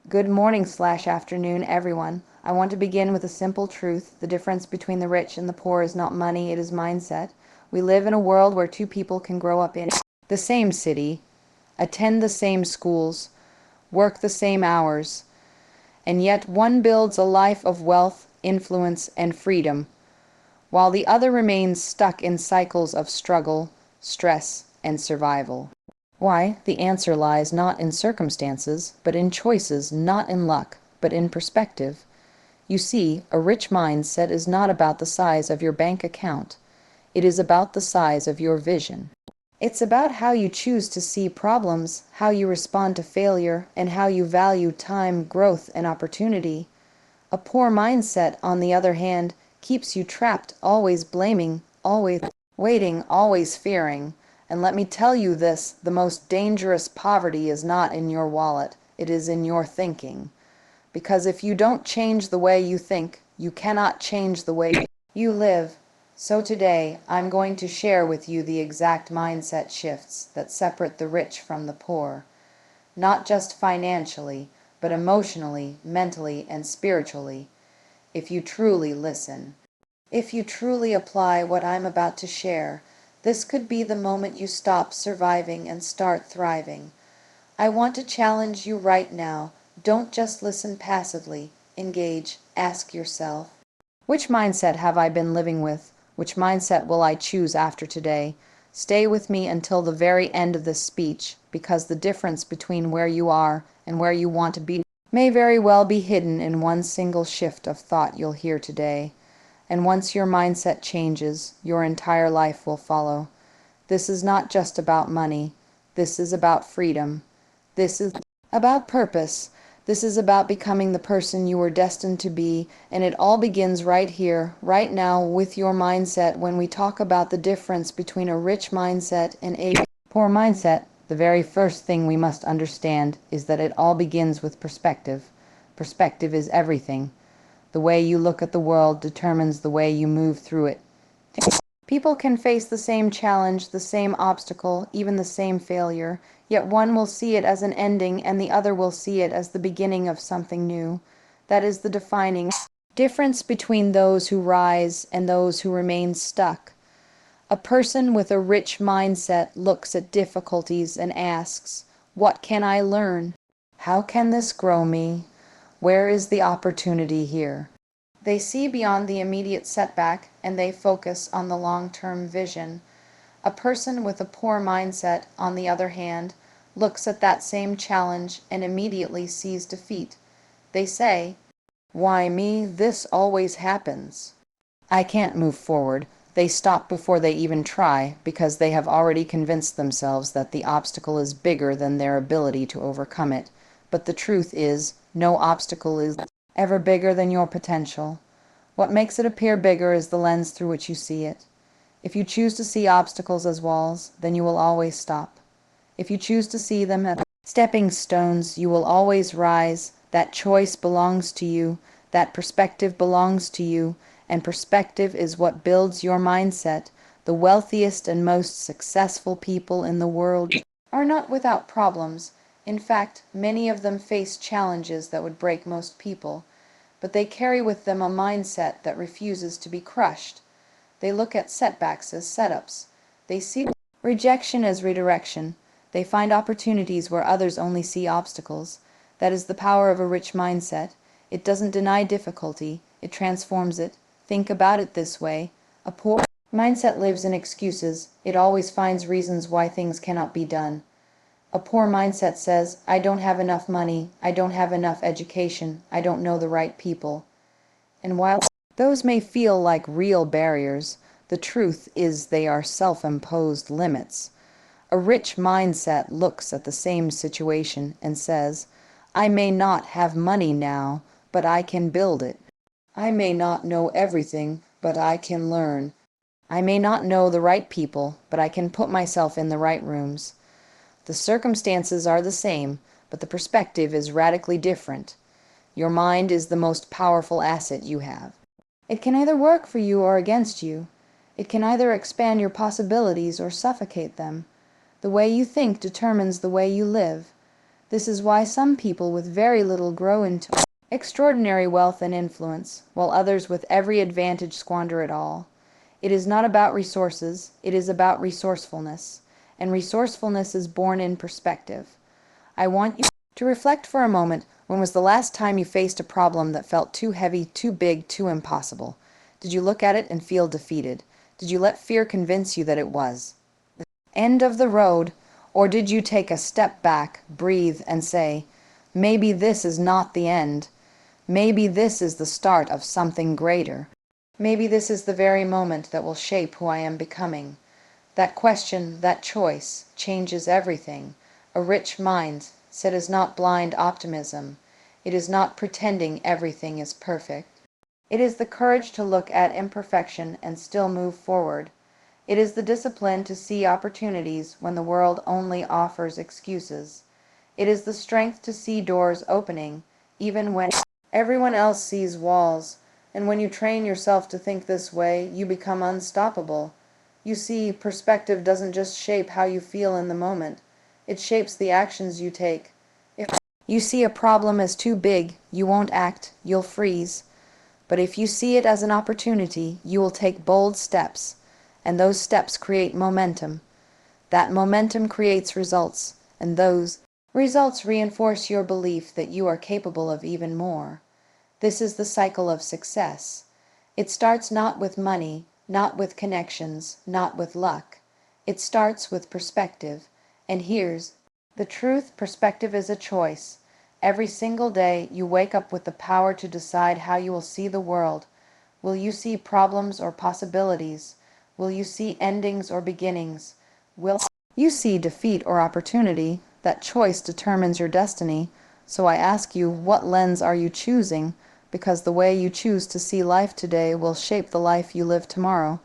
Good morning/afternoon, everyone. I want to begin with a simple truth. The difference between the rich and the poor is not money, it is mindset. We live in a world where two people can grow up in the same city, attend the same schools, work the same hours, and yet one builds a life of wealth, influence, and freedom, while the other remains stuck in cycles of struggle, stress, and survival. Why? The answer lies not in circumstances, but in choices, not in luck, but in perspective. You see, a rich mindset is not about the size of your bank account. It is about the size of your vision. It's about how you choose to see problems, how you respond to failure, and how you value time, growth, and opportunity. A poor mindset, on the other hand, keeps you trapped, always blaming, always waiting, always fearing. And let me tell you this, the most dangerous poverty is not in your wallet, it is in your thinking. Because if you don't change the way you think, you cannot change the way you live. So today, I'm going to share with you the exact mindset shifts that separate the rich from the poor. Not just financially, but emotionally, mentally, and spiritually. If you truly listen. If you truly apply what I'm about to share, this could be the moment you stop surviving and start thriving. I want to challenge you right now. Don't just listen passively. Engage. Ask yourself, which mindset have I been living with? Which mindset will I choose after today? Stay with me until the very end of this speech, because the difference between where you are and where you want to be may very well be hidden in one single shift of thought you'll hear today. And once your mindset changes, your entire life will follow. This is not just about money. This is about freedom. This is about purpose. This is about becoming the person you were destined to be, and it all begins right here, right now, with your mindset. When we talk about the difference between a rich mindset and a poor mindset, the very first thing we must understand is that it all begins with perspective. Perspective is everything. The way you look at the world determines the way you move through it. People can face the same challenge, the same obstacle, even the same failure, yet one will see it as an ending and the other will see it as the beginning of something new. That is the defining difference between those who rise and those who remain stuck. A person with a rich mindset looks at difficulties and asks, "What can I learn? How can this grow me? Where is the opportunity here?" They see beyond the immediate setback and they focus on the long-term vision. A person with a poor mindset, on the other hand, looks at that same challenge and immediately sees defeat. They say, "Why me? This always happens. I can't move forward." They stop before they even try because they have already convinced themselves that the obstacle is bigger than their ability to overcome it. But the truth is, no obstacle is ever bigger than your potential. What makes it appear bigger is the lens through which you see it. If you choose to see obstacles as walls, then you will always stop. If you choose to see them as stepping stones, you will always rise. That choice belongs to you. That perspective belongs to you. And perspective is what builds your mindset. The wealthiest and most successful people in the world are not without problems. In fact, many of them face challenges that would break most people, but they carry with them a mindset that refuses to be crushed. They look at setbacks as setups. They see rejection as redirection. They find opportunities where others only see obstacles. That is the power of a rich mindset. It doesn't deny difficulty, it transforms it. Think about it this way. A poor mindset lives in excuses. It always finds reasons why things cannot be done. A poor mindset says, "I don't have enough money, I don't have enough education, I don't know the right people." And while those may feel like real barriers, the truth is they are self-imposed limits. A rich mindset looks at the same situation and says, "I may not have money now, but I can build it. I may not know everything, but I can learn. I may not know the right people, but I can put myself in the right rooms." The circumstances are the same, but the perspective is radically different. Your mind is the most powerful asset you have. It can either work for you or against you. It can either expand your possibilities or suffocate them. The way you think determines the way you live. This is why some people with very little grow into extraordinary wealth and influence, while others with every advantage squander it all. It is not about resources, it is about resourcefulness, and resourcefulness is born in perspective. I want you to reflect for a moment. When was the last time you faced a problem that felt too heavy, too big, too impossible? Did you look at it and feel defeated? Did you let fear convince you that it was the end of the road? Or did you take a step back, breathe, and say, maybe this is not the end. Maybe this is the start of something greater. Maybe this is the very moment that will shape who I am becoming. That question, that choice, changes everything. A rich mindset is not blind optimism. It is not pretending everything is perfect. It is the courage to look at imperfection and still move forward. It is the discipline to see opportunities when the world only offers excuses. It is the strength to see doors opening, even when everyone else sees walls. And when you train yourself to think this way, you become unstoppable. You see, perspective doesn't just shape how you feel in the moment. It shapes the actions you take. If you see a problem as too big, you won't act, you'll freeze. But if you see it as an opportunity, you will take bold steps. And those steps create momentum. That momentum creates results, and those results reinforce your belief that you are capable of even more. This is the cycle of success. It starts not with money, not with connections, not with luck. It starts with perspective. And here's the truth: perspective is a choice. Every single day you wake up with the power to decide how you will see the world. Will you see problems or possibilities? Will you see endings or beginnings? Will you see defeat or opportunity? That choice determines your destiny. So I ask you, what lens are you choosing? Because the way you choose to see life today will shape the life you live tomorrow.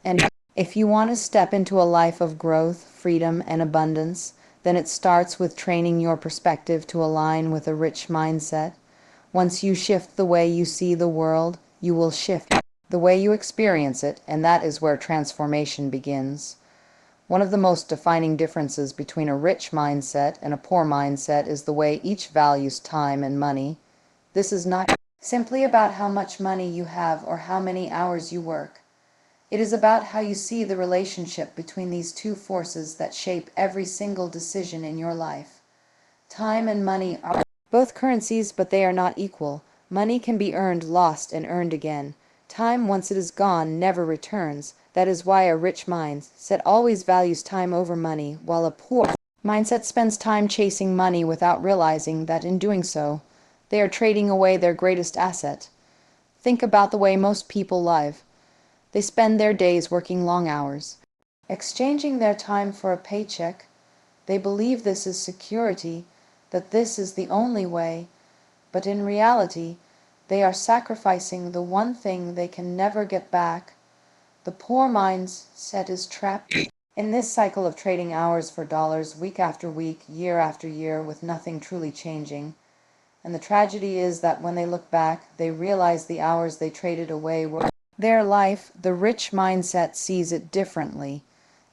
And if you want to step into a life of growth, freedom, and abundance, then it starts with training your perspective to align with a rich mindset. Once you shift the way you see the world, you will shift the way you experience it, and that is where transformation begins. One of the most defining differences between a rich mindset and a poor mindset is the way each values time and money. This is not simply about how much money you have or how many hours you work. It is about how you see the relationship between these two forces that shape every single decision in your life. Time and money are both currencies, but they are not equal. Money can be earned, lost, and earned again. Time, once it is gone, never returns. That is why a rich mindset always values time over money, while a poor mindset spends time chasing money without realizing that in doing so, they are trading away their greatest asset. Think about the way most people live. They spend their days working long hours, exchanging their time for a paycheck. They believe this is security, that this is the only way, but in reality, they are sacrificing the one thing they can never get back. The poor mindset is trapped in this cycle of trading hours for dollars, week after week, year after year, with nothing truly changing. And the tragedy is that when they look back, they realize the hours they traded away were their life. The rich mindset sees it differently.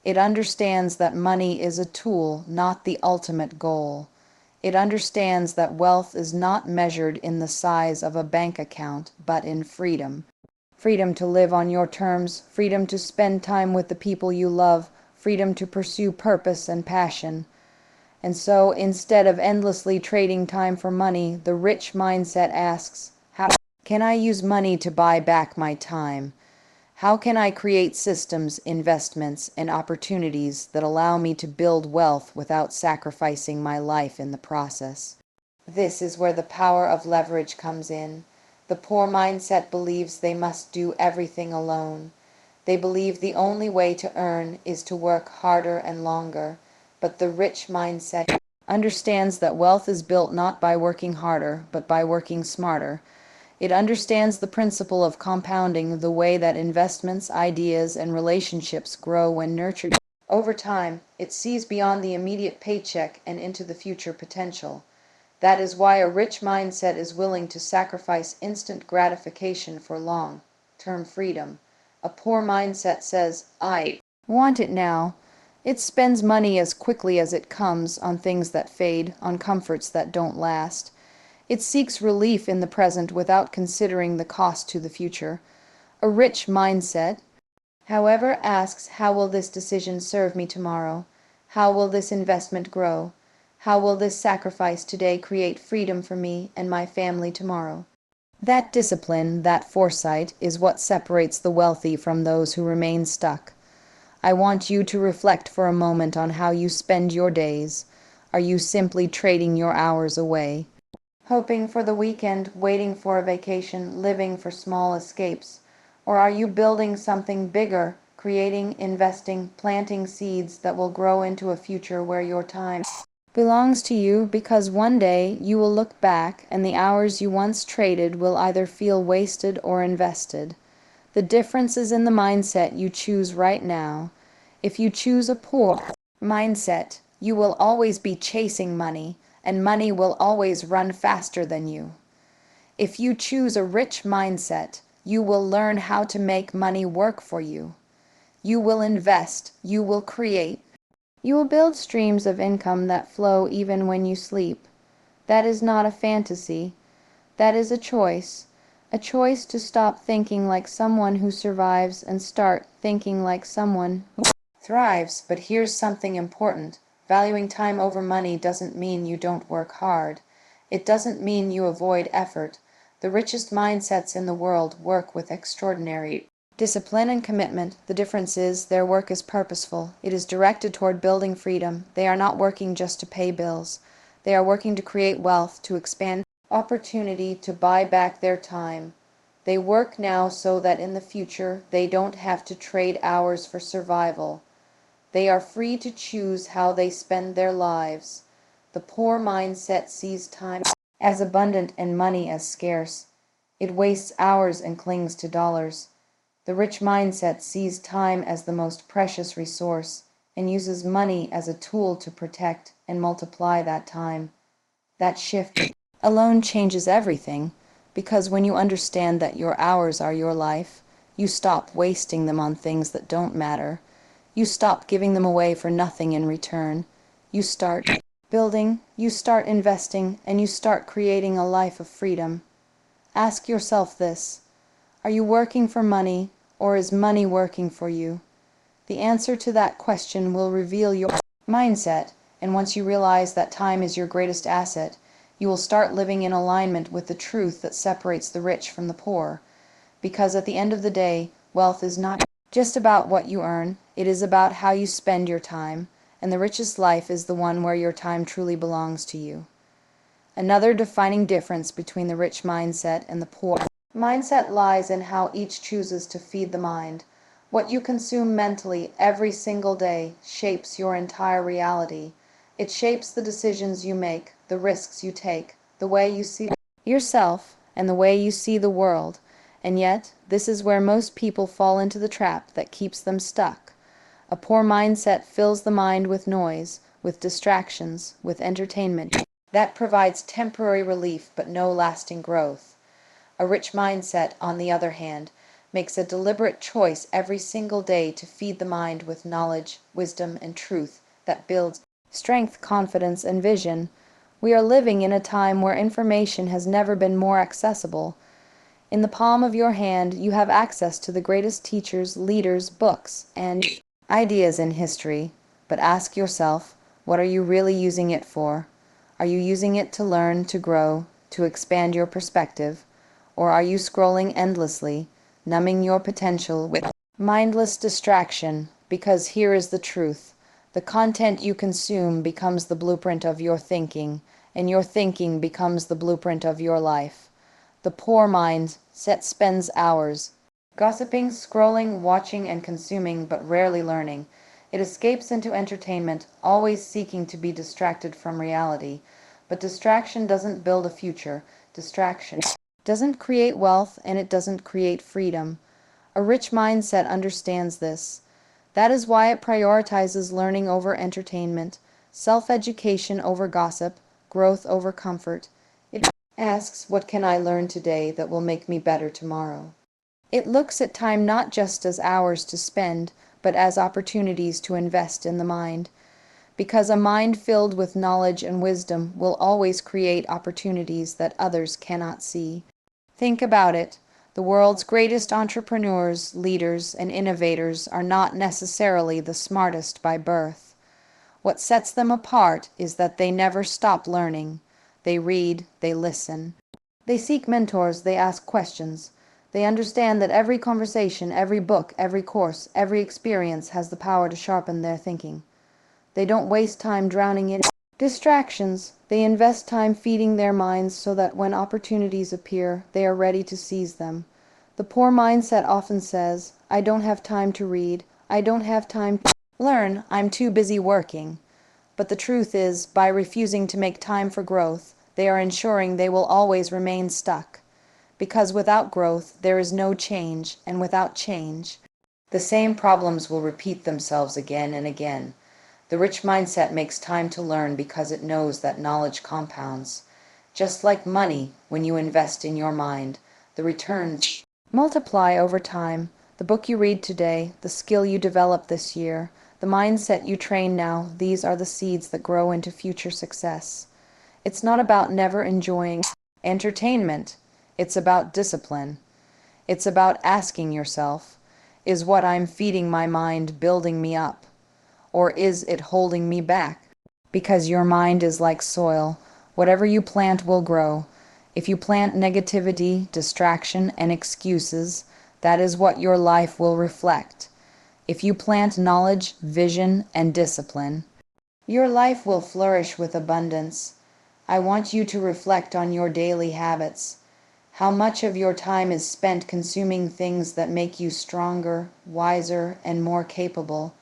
It understands that money is a tool, not the ultimate goal. It understands that wealth is not measured in the size of a bank account, but in freedom. Freedom to live on your terms, freedom to spend time with the people you love, freedom to pursue purpose and passion. And so, instead of endlessly trading time for money, the rich mindset asks, how can I use money to buy back my time? How can I create systems, investments, and opportunities that allow me to build wealth without sacrificing my life in the process? This is where the power of leverage comes in. The poor mindset believes they must do everything alone. They believe the only way to earn is to work harder and longer. But the rich mindset understands that wealth is built not by working harder, but by working smarter. It understands the principle of compounding, the way that investments, ideas, and relationships grow when nurtured. Over time, it sees beyond the immediate paycheck and into the future potential. That is why a rich mindset is willing to sacrifice instant gratification for long-term freedom. A poor mindset says, I want it now, It spends money as quickly as it comes on things that fade, on comforts that don't last. It seeks relief in the present without considering the cost to the future. A rich mindset, however, asks, how will this decision serve me tomorrow? How will this investment grow? How will this sacrifice today create freedom for me and my family tomorrow? That discipline, that foresight, is what separates the wealthy from those who remain stuck. I want you to reflect for a moment on how you spend your days. Are you simply trading your hours away, hoping for the weekend, waiting for a vacation, living for small escapes? Or are you building something bigger, creating, investing, planting seeds that will grow into a future where your time belongs to you, because one day you will look back and the hours you once traded will either feel wasted or invested. The difference is in the mindset you choose right now. If you choose a poor mindset, you will always be chasing money, and money will always run faster than you. If you choose a rich mindset, you will learn how to make money work for you. You will invest, you will create, you will build streams of income that flow even when you sleep. That is not a fantasy. That is a choice to stop thinking like someone who survives and start thinking like someone who thrives. But here's something important. Valuing time over money doesn't mean you don't work hard. It doesn't mean you avoid effort. The richest mindsets in the world work with extraordinary discipline and commitment. The difference is their work is purposeful. It is directed toward building freedom. They are not working just to pay bills. They are working to create wealth, to expand opportunity, to buy back their time. They work now so that in the future they don't have to trade hours for survival. They are free to choose how they spend their lives. The poor mindset sees time as abundant and money as scarce. It wastes hours and clings to dollars. The rich mindset sees time as the most precious resource and uses money as a tool to protect and multiply that time. That shift alone changes everything, because when you understand that your hours are your life, you stop wasting them on things that don't matter. You stop giving them away for nothing in return. You start building, you start investing, and you start creating a life of freedom. Ask yourself this: are you working for money, or is money working for you? The answer to that question will reveal your mindset, and once you realize that time is your greatest asset, you will start living in alignment with the truth that separates the rich from the poor. Because at the end of the day, wealth is not just about what you earn, it is about how you spend your time, and the richest life is the one where your time truly belongs to you. Another defining difference between the rich mindset and the poor mindset lies in how each chooses to feed the mind. What you consume mentally every single day shapes your entire reality. It shapes the decisions you make, the risks you take, the way you see yourself, and the way you see the world. And yet, this is where most people fall into the trap that keeps them stuck. A poor mindset fills the mind with noise, with distractions, with entertainment that provides temporary relief but no lasting growth. A rich mindset, on the other hand, makes a deliberate choice every single day to feed the mind with knowledge, wisdom, and truth that builds strength, confidence, and vision. We are living in a time where information has never been more accessible. In the palm of your hand, you have access to the greatest teachers, leaders, books, and ideas in history. But ask yourself, what are you really using it for? Are you using it to learn, to grow, to expand your perspective? Or are you scrolling endlessly, numbing your potential with mindless distraction? Because here is the truth. The content you consume becomes the blueprint of your thinking, and your thinking becomes the blueprint of your life. The poor mindset spends hours gossiping, scrolling, watching, and consuming, but rarely learning. It escapes into entertainment, always seeking to be distracted from reality. But distraction doesn't build a future. Distraction doesn't create wealth, and it doesn't create freedom. A rich mindset understands this. That is why it prioritizes learning over entertainment, self-education over gossip, growth over comfort. It asks, what can I learn today that will make me better tomorrow? It looks at time not just as hours to spend, but as opportunities to invest in the mind. Because a mind filled with knowledge and wisdom will always create opportunities that others cannot see. Think about it. The world's greatest entrepreneurs, leaders, and innovators are not necessarily the smartest by birth. What sets them apart is that they never stop learning. They read, they listen. They seek mentors, they ask questions. They understand that every conversation, every book, every course, every experience has the power to sharpen their thinking. They don't waste time drowning in distractions. They invest time feeding their minds so that when opportunities appear, they are ready to seize them. The poor mindset often says, I don't have time to read. I don't have time to learn. I'm too busy working. But the truth is, by refusing to make time for growth, they are ensuring they will always remain stuck. Because without growth, there is no change, and without change, the same problems will repeat themselves again and again. The rich mindset makes time to learn because it knows that knowledge compounds. Just like money, when you invest in your mind, the returns multiply over time. The book you read today, the skill you develop this year, the mindset you train now, these are the seeds that grow into future success. It's not about never enjoying entertainment. It's about discipline. It's about asking yourself, is what I'm feeding my mind building me up? Or is it holding me back? Because your mind is like soil. Whatever you plant will grow. If you plant negativity, distraction, and excuses, that is what your life will reflect. If you plant knowledge, vision, and discipline, your life will flourish with abundance. I want you to reflect on your daily habits. How much of your time is spent consuming things that make you stronger, wiser, and more capable?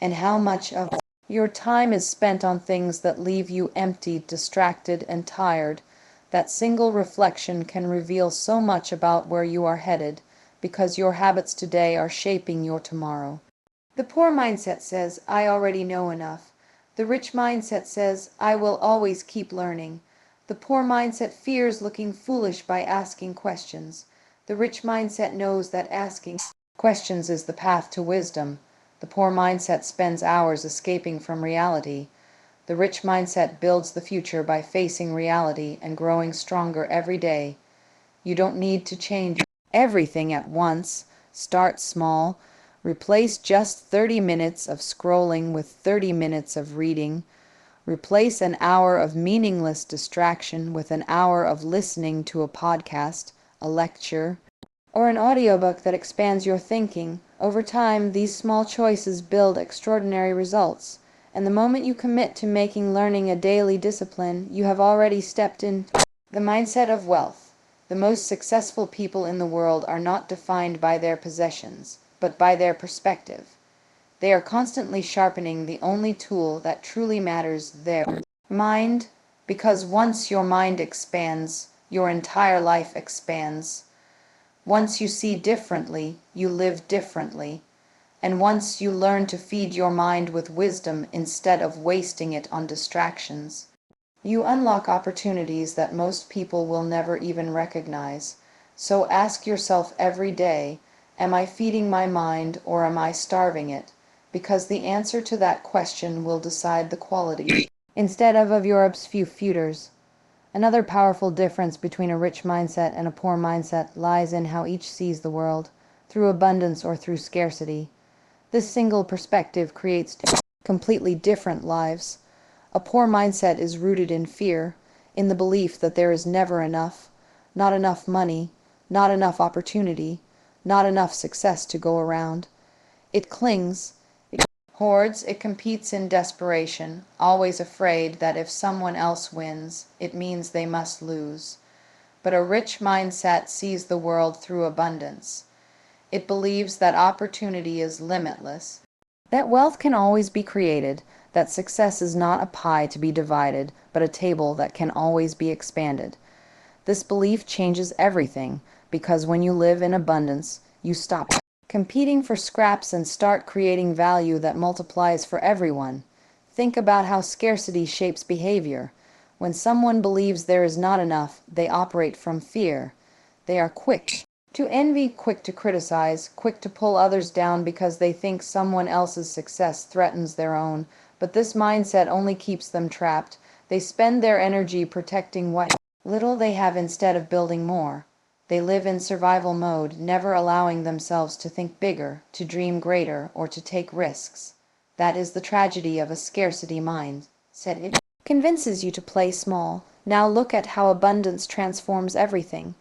And how much of your time is spent on things that leave you empty, distracted, and tired? That single reflection can reveal so much about where you are headed, because your habits today are shaping your tomorrow. The poor mindset says, I already know enough. The rich mindset says, I will always keep learning. The poor mindset fears looking foolish by asking questions. The rich mindset knows that asking questions is the path to wisdom. The poor mindset spends hours escaping from reality. The rich mindset builds the future by facing reality and growing stronger every day. You don't need to change everything at once. Start small. Replace just 30 minutes of scrolling with 30 minutes of reading. Replace an hour of meaningless distraction with an hour of listening to a podcast, a lecture, or an audiobook that expands your thinking. Over time, these small choices build extraordinary results. And the moment you commit to making learning a daily discipline, you have already stepped into the mindset of wealth. The most successful people in the world are not defined by their possessions, but by their perspective. They are constantly sharpening the only tool that truly matters, their mind, because once your mind expands, your entire life expands. Once you see differently, you live differently. And once you learn to feed your mind with wisdom instead of wasting it on distractions, you unlock opportunities that most people will never even recognize. So ask yourself every day, am I feeding my mind or am I starving it? Because the answer to that question will decide the quality instead of your few futures. Another powerful difference between a rich mindset and a poor mindset lies in how each sees the world, through abundance or through scarcity. This single perspective creates completely different lives. A poor mindset is rooted in fear, in the belief that there is never enough, not enough money, not enough opportunity, not enough success to go around. It clings, it hoards, it competes in desperation, always afraid that if someone else wins, it means they must lose. But a rich mindset sees the world through abundance. It believes that opportunity is limitless, that wealth can always be created, that success is not a pie to be divided, but a table that can always be expanded. This belief changes everything, because when you live in abundance, you stop competing for scraps and start creating value that multiplies for everyone. Think about how scarcity shapes behavior. When someone believes there is not enough, they operate from fear. They are quick To envy, quick to criticize, quick to pull others down because they think someone else's success threatens their own. But this mindset only keeps them trapped. They spend their energy protecting what little they have instead of building more. They live in survival mode, never allowing themselves to think bigger, to dream greater, or to take risks. That is the tragedy of a scarcity mind. Said it convinces you to play small. Now look at how abundance transforms everything.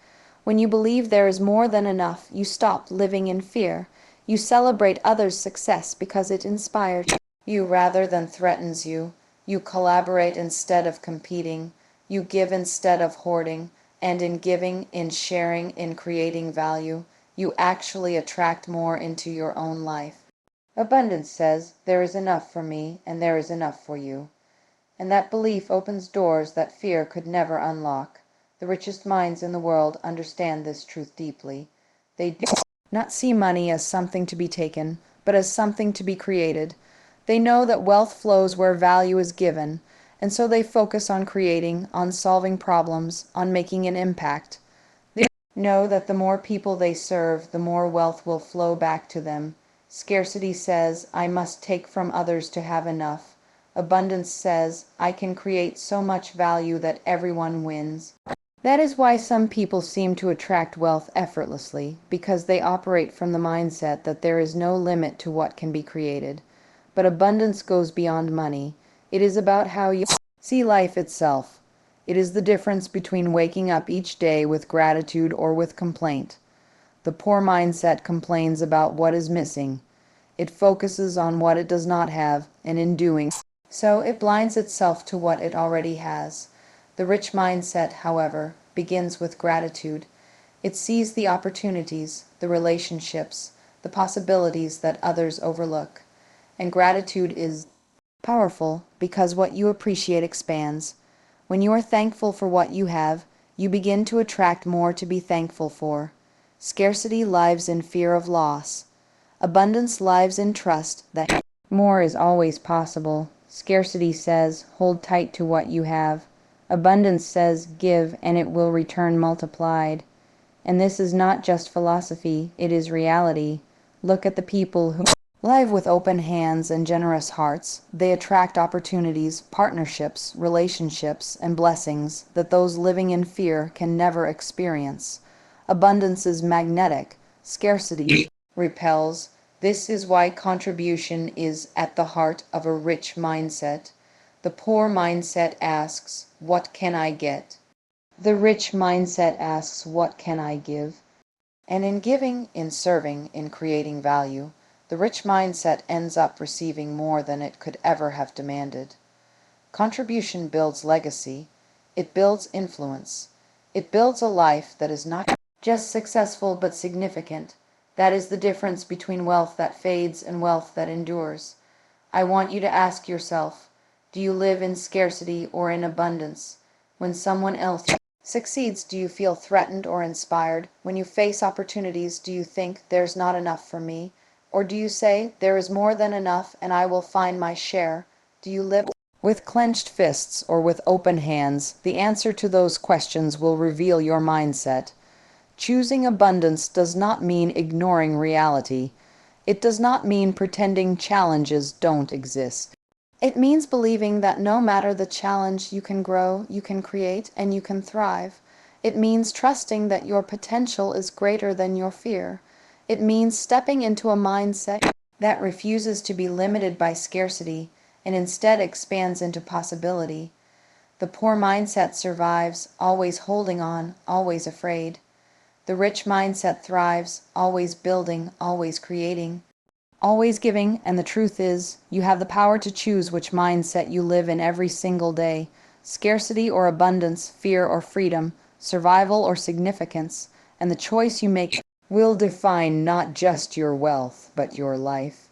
When you believe there is more than enough, you stop living in fear. You celebrate others' success because it inspires you rather than threatens you. You collaborate instead of competing. You give instead of hoarding. And in giving, in sharing, in creating value, you actually attract more into your own life. Abundance says, there is enough for me, and there is enough for you. And that belief opens doors that fear could never unlock. The richest minds in the world understand this truth deeply. They do not see money as something to be taken, but as something to be created. They know that wealth flows where value is given, and so they focus on creating, on solving problems, on making an impact. They know that the more people they serve, the more wealth will flow back to them. Scarcity says, I must take from others to have enough. Abundance says, I can create so much value that everyone wins. That is why some people seem to attract wealth effortlessly, because they operate from the mindset that there is no limit to what can be created. But abundance goes beyond money. It is about how you see life itself. It is the difference between waking up each day with gratitude or with complaint. The poor mindset complains about what is missing. It focuses on what it does not have, and in doing so, it blinds itself to what it already has. The rich mindset, however, begins with gratitude. It sees the opportunities, the relationships, the possibilities that others overlook. And gratitude is powerful because what you appreciate expands. When you are thankful for what you have, you begin to attract more to be thankful for. Scarcity lives in fear of loss. Abundance lives in trust that more is always possible. Scarcity says, hold tight to what you have. Abundance says, give and it will return multiplied. And this is not just philosophy, it is reality. Look at the people who live with open hands and generous hearts. They attract opportunities, partnerships, relationships, and blessings that those living in fear can never experience. Abundance is magnetic. Scarcity repels. This is why contribution is at the heart of a rich mindset. The poor mindset asks, what can I get? The rich mindset asks, what can I give? And in giving, in serving, in creating value, the rich mindset ends up receiving more than it could ever have demanded. Contribution builds legacy. It builds influence. It builds a life that is not just successful but significant. That is the difference between wealth that fades and wealth that endures. I want you to ask yourself, do you live in scarcity or in abundance? When someone else succeeds, do you feel threatened or inspired? When you face opportunities, do you think there's not enough for me? Or do you say, there is more than enough and I will find my share? Do you live with clenched fists or with open hands? The answer to those questions will reveal your mindset. Choosing abundance does not mean ignoring reality. It does not mean pretending challenges don't exist. It means believing that no matter the challenge, you can grow, you can create, and you can thrive. It means trusting that your potential is greater than your fear. It means stepping into a mindset that refuses to be limited by scarcity and instead expands into possibility. The poor mindset survives, always holding on, always afraid. The rich mindset thrives, always building, always creating, always giving, and the truth is, you have the power to choose which mindset you live in every single day. Scarcity or abundance, fear or freedom, survival or significance, and the choice you make will define not just your wealth, but your life.